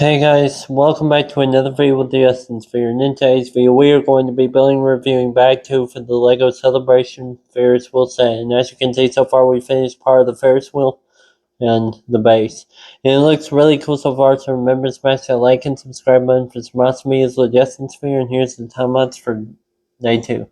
Hey guys, welcome back to another video with the Essence Sphere. And in today's video, we are going to be building and reviewing Bag 2 for the LEGO Celebration Ferris Wheel set. And as you can see, so far we finished part of the Ferris wheel and the base. And it looks really cool so far, so remember to smash that like and subscribe button for some awesome videos with the Essence Sphere. And here's the time lapse for day 2.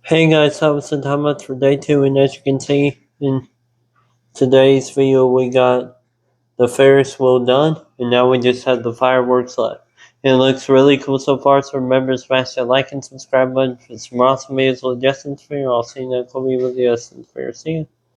Hey guys, that was the time lapse for day 2, and as you can see in today's video, we got the Ferris wheel done, and now we just have the fireworks left. And it looks really cool so far, so remember to smash that like and subscribe button for some awesome videos with the Essence Sphere. I'll see you next week with the Essence Sphere. See ya.